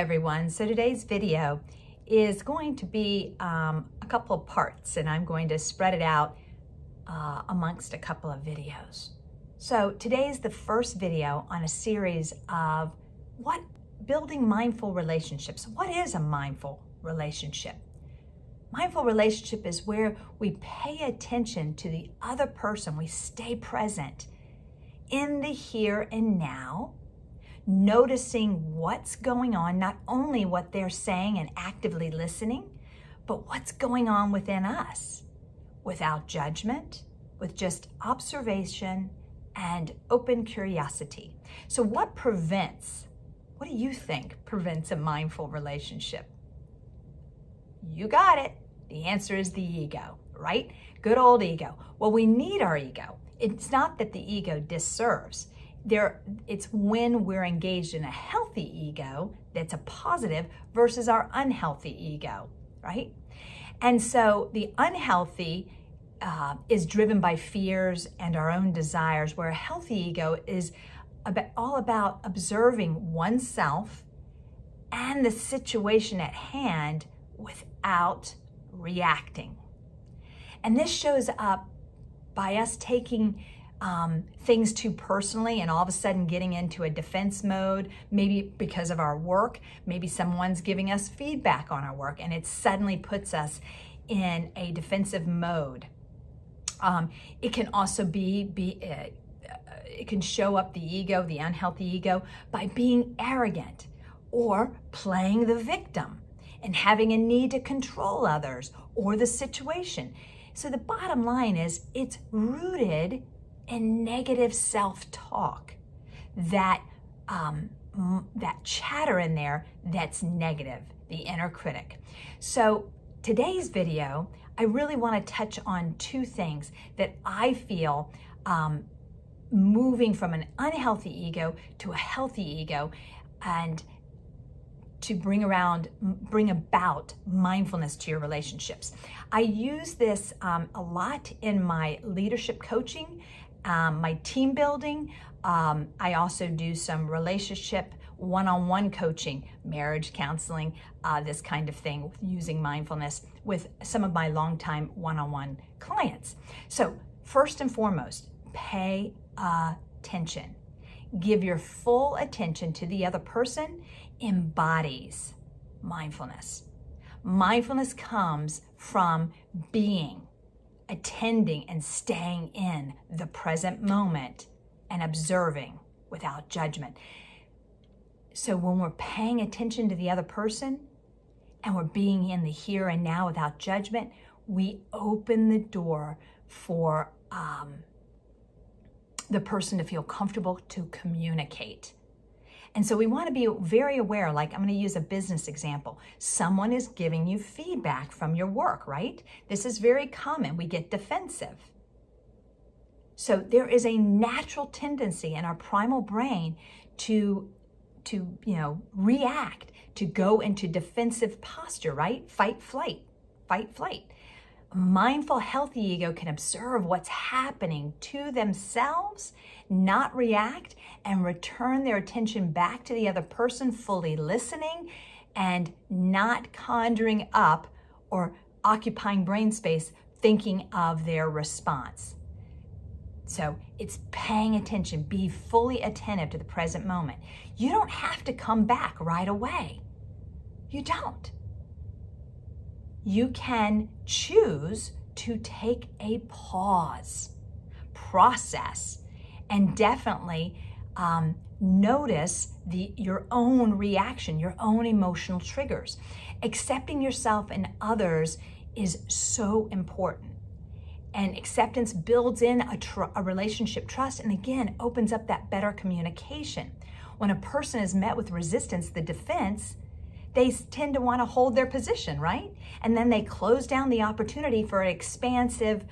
everyone. So today's video is going to be a couple of parts, and I'm going to spread it out amongst a couple of videos. So today's the first video on a series of building mindful relationships. What is a mindful relationship? Mindful relationship is where we pay attention to the other person. We stay present in the here and now, noticing what's going on, not only what they're saying and actively listening, but what's going on within us, without judgment, with just observation and open curiosity. So what do you think prevents a mindful relationship? You got it. The answer is the ego, right? Good old ego. Well, we need our ego. It's not that the ego disserves. It's when we're engaged in a healthy ego that's a positive versus our unhealthy ego, right? And so the unhealthy is driven by fears and our own desires, where a healthy ego is all about observing oneself and the situation at hand without reacting. And this shows up by us taking things too personally and all of a sudden getting into a defense mode, maybe because of our work, maybe someone's giving us feedback on our work and it suddenly puts us in a defensive mode. It can also it can show up the ego, the unhealthy ego, by being arrogant or playing the victim and having a need to control others or the situation. So the bottom line is it's rooted in negative self-talk, that chatter in there that's negative, the inner critic. So today's video, I really want to touch on two things that I feel moving from an unhealthy ego to a healthy ego, and to bring about mindfulness to your relationships. I use this a lot in my leadership coaching, my team building. I also do some relationship one-on-one coaching, marriage counseling, this kind of thing, using mindfulness with some of my longtime one-on-one clients. So first and foremost, pay attention. Give your full attention to the other person embodies mindfulness. Mindfulness comes from being, attending, and staying in the present moment and observing without judgment. So when we're paying attention to the other person and we're being in the here and now without judgment, we open the door for the person to feel comfortable to communicate. And so we want to be very aware, like I'm going to use a business example. Someone is giving you feedback from your work, right? This is very common. We get defensive. So there is a natural tendency in our primal brain to react, to go into defensive posture, right? Fight, flight, fight, flight. A mindful, healthy ego can observe what's happening to themselves, not react, and return their attention back to the other person, fully listening and not conjuring up or occupying brain space thinking of their response. So it's paying attention, be fully attentive to the present moment. You don't have to come back right away. You don't. You can choose to take a pause, process, and definitely notice your own reaction, your own emotional triggers. Accepting yourself and others is so important. And acceptance builds in a relationship trust, and again, opens up that better communication. When a person is met with resistance, the defense, they tend to want to hold their position, right? And then they close down the opportunity for an expansive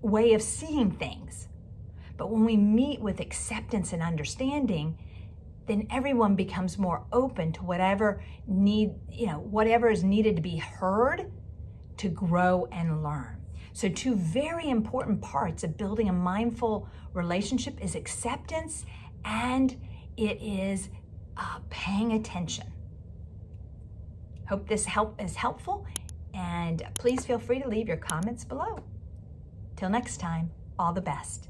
way of seeing things. But when we meet with acceptance and understanding, then everyone becomes more open to whatever is needed to be heard to grow and learn. So two very important parts of building a mindful relationship is acceptance, and it is paying attention. Hope this is helpful, and please feel free to leave your comments below. Till next time, all the best.